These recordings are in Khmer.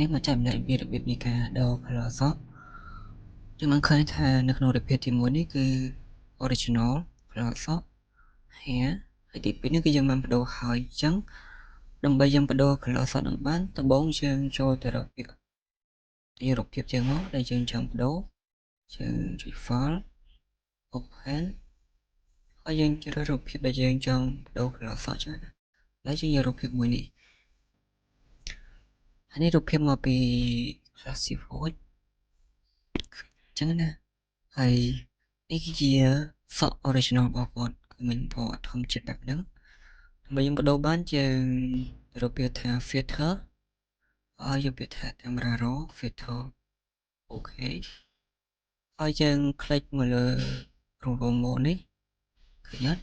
នេះមកចាំlạiវារបៀបនៃការដូរ color sort យើងនឹងឃើញថានៅក្នុងរបៀបទី1នេះគឺ original color sort here ហើយទី2នេះគឺយើងបានបដូរហើយអញ្ចឹងដើម្បីយើងបដូរ color sort នឹងបានដំបូងយើងចូលទៅរកពីរូបភាពយើងមកដែលយើងចង់បដូរយើងចុច file open ហើយយើងជ្រើសរូបភាពដែលយើងចង់បដូរ color sort ចឹងណាហើយយើងយករូបភាពមួយនេះហើយនេះរូបភាពមកពី Classic Void ចឹងណាហើយនេះគឺជា sort original របស់គាត់គឺមានពណ៌ធម្មជាតិបែបហ្នឹងដើម្បីយើងបដូរបានយើងរូបភាពថា filter ហើយយកពាក្យថា camera raw filter អូខេហើយយើងคลิกមកលើរង្វង់ម៉ូដនេះឃើញអត់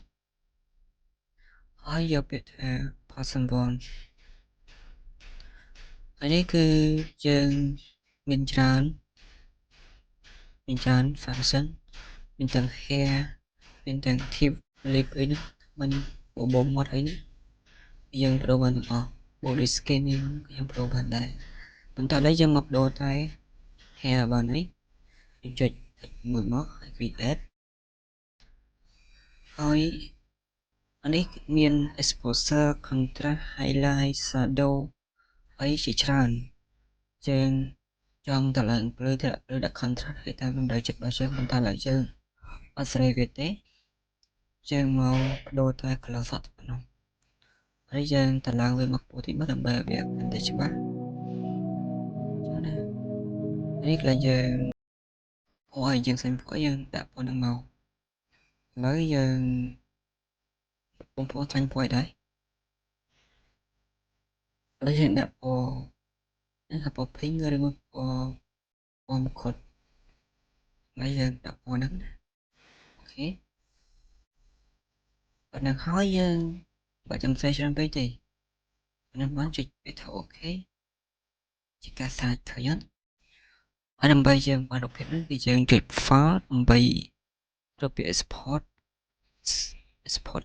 ហើយយកពាក្យថា person one ហើយនេះគឺយើងមានច្រើន function មានទាំង hair មានទាំង tip lip អីហ្នឹងមិនបបមាត់អីហ្នឹងយើងបដូរបានទាំងអស់ body skin យើងបដូរបានដែរប៉ុន្តែឥឡូវយើងមកបដូរតែ hair បាននេះយើងចុចមួយមកហើយ create ហើយអានេះមាន exposure contrast highlight shadow អីជាច្រើនយើងចង់តឡើងព្រឺទៅដាក់ contrast ឲ្យតាមតម្រូវចិត្តរបស់យើងប៉ុន្តែឡើយយើងអត់ស្រីវាទេយើងមកបដូរតែ color sort ប៉ុណ្ណោះហើយយើងតឡើងវាមកពោះទីមកដើម្បីឲ្យវាកាន់តែច្បាស់ចឹងណានេះគឺយើងពណ៌ឲ្យយើងផ្សេងពណ៌យើងដាក់ពណ៌នឹងមកឥឡូវយើងបំពណ៌ចាញ់ពណ៌ឲ្យដែរឥឡូវយើងដាក់ពណ៌នេះថាពណ៌ pink ឬមកពណ៌មង្ឃុតហើយយើងដាក់ពណ៌ហ្នឹងណាអូខេប៉ុណ្ណឹងហើយយើងបើចាំសេច្រើនពេកទេប៉ុណ្ណឹងបានចុចពាក្យថាអូខេជាការសាច់ឃើញអត់ហើយដើម្បីយើងបានរូបភាពនេះគឺយើងចុច file ដើម្បីរកពាក្យ export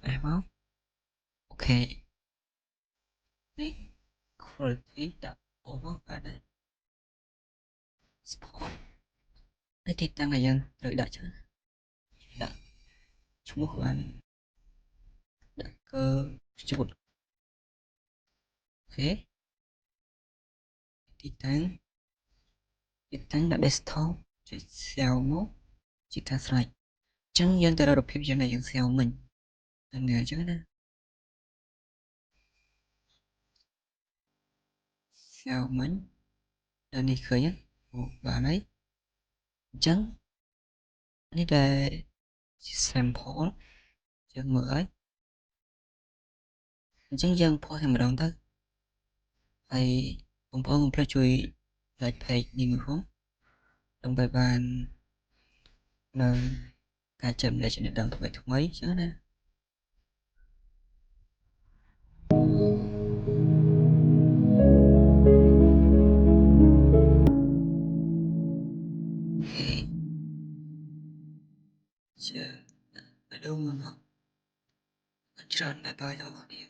ឲ្យមកអូខេនេះ quality ដាក់អូមកបានដែរ export ហើយទីតាំងឲ្យយើងត្រូវដាក់ចឹងដាក់ឈ្មោះបានដាក់គឺជូតអូខេទីតាំងដាក់ desktop ចុច save មកជាការស្រេចអញ្ចឹងយើងទៅរករូបភាពយើងដែលយើង save មិញតែអញ្ចឹងណា save មិញដល់នេះឃើញអូបានហើយអញ្ចឹងនេះដែលជា sample យើងមើលហើយអញ្ចឹងយើងផុសតែម្ដងទៅហើយបងប្អូនកុំភ្លេចជួយ like page នេះមួយផងដើម្បីបាននៅការចែកម្លែកចំណេះដឹងថ្មីអញ្ចឹងណាជើបដូរមកច្រើនតែបាយដល់គ្នា